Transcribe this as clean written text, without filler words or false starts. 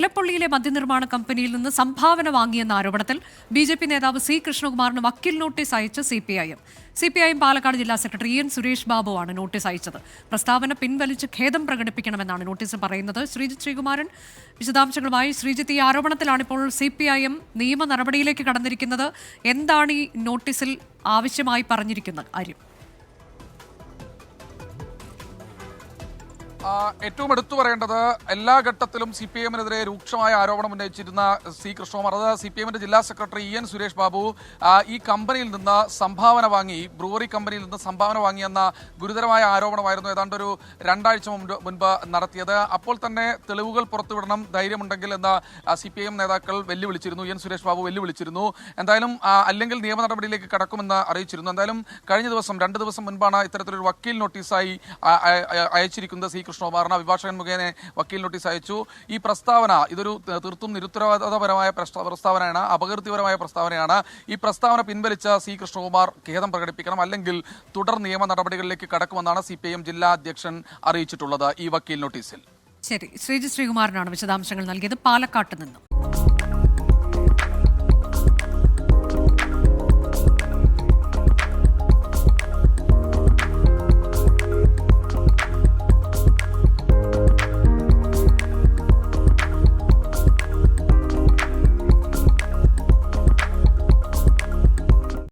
മുല്ലപ്പള്ളിയിലെ മദ്യനിർമ്മാണ കമ്പനിയിൽ നിന്ന് സംഭാവന വാങ്ങിയെന്ന ആരോപണത്തിൽ ബി.ജെ.പി നേതാവ് സി കൃഷ്ണകുമാറിന് വക്കീൽ നോട്ടീസ് അയച്ച് സിപിഐഎം പാലക്കാട് ജില്ലാ സെക്രട്ടറി എൻ സുരേഷ് ബാബുവാണ് നോട്ടീസ് അയച്ചത്. പ്രസ്താവന പിൻവലിച്ച് ഖേദം പ്രകടിപ്പിക്കണമെന്നാണ് നോട്ടീസിൽ പറയുന്നത്. ശ്രീജിത്ത് ശ്രീകുമാരൻ വിശദാംശങ്ങളുമായി. ശ്രീജിത്ത്, ഈ ആരോപണത്തിലാണ് ഇപ്പോൾ സിപിഐഎം നിയമ നടപടിയിലേക്ക് കടന്നിരിക്കുന്നത്. എന്താണ് ഈ നോട്ടീസിൽ ആവശ്യമായി പറഞ്ഞിരിക്കുന്ന കാര്യം? ഏറ്റവും എടുത്തു പറയേണ്ടത്, എല്ലാ ഘട്ടത്തിലും CPIM-നെതിരെ രൂക്ഷമായ ആരോപണം ഉന്നയിച്ചിരുന്ന സി കൃഷ്ണകുമാർ, അത് CPIM-ന്റെ ജില്ലാ സെക്രട്ടറി എൻ സുരേഷ് ബാബു ഈ കമ്പനിയിൽ നിന്ന് സംഭാവന വാങ്ങി, ബ്രൂവറി കമ്പനിയിൽ നിന്ന് സംഭാവന വാങ്ങിയെന്ന ഗുരുതരമായ ആരോപണമായിരുന്നു ഏതാണ്ട് ഒരു 2 ആഴ്ച മുൻപ് നടത്തിയത്. അപ്പോൾ തന്നെ തെളിവുകൾ പുറത്തുവിടണം, ധൈര്യമുണ്ടെങ്കിൽ എന്ന് CPIM നേതാക്കൾ വെല്ലുവിളിച്ചിരുന്നു. എൻ സുരേഷ് ബാബു വെല്ലുവിളിച്ചിരുന്നു. എന്തായാലും അല്ലെങ്കിൽ നിയമ നടപടിയിലേക്ക് കടക്കുമെന്ന് അറിയിച്ചിരുന്നു. എന്തായാലും കഴിഞ്ഞ ദിവസം 2 ദിവസം മുൻപാണ് ഇത്തരത്തിലൊരു വക്കീൽ നോട്ടീസായി അയച്ചിരിക്കുന്നത്. സി കൃഷ്ണകുമാറിന് അഭിഭാഷകൻ മുഖേന വക്കീൽ നോട്ടീസ് അയച്ചു. ഈ പ്രസ്താവന ഇതൊരു തീർത്തും നിരുത്തരവാദപരമായ പ്രസ്താവനയാണ്, അപകീർത്തിപരമായ പ്രസ്താവനയാണ്. ഈ പ്രസ്താവന പിൻവലിച്ച സി കൃഷ്ണകുമാർ ഖേദം പ്രകടിപ്പിക്കണം, അല്ലെങ്കിൽ തുടർ നിയമ നടപടികളിലേക്ക് കടക്കുമെന്നാണ് CPIM ജില്ലാ അധ്യക്ഷൻ അറിയിച്ചിട്ടുള്ളത് ഈ വക്കീൽ നോട്ടീസിൽ. ശരി, ശ്രീജിത്ത് ശ്രീകുമാരനാണ് വിശദാംശങ്ങൾ നൽകിയത് പാലക്കാട്ട് നിന്നും.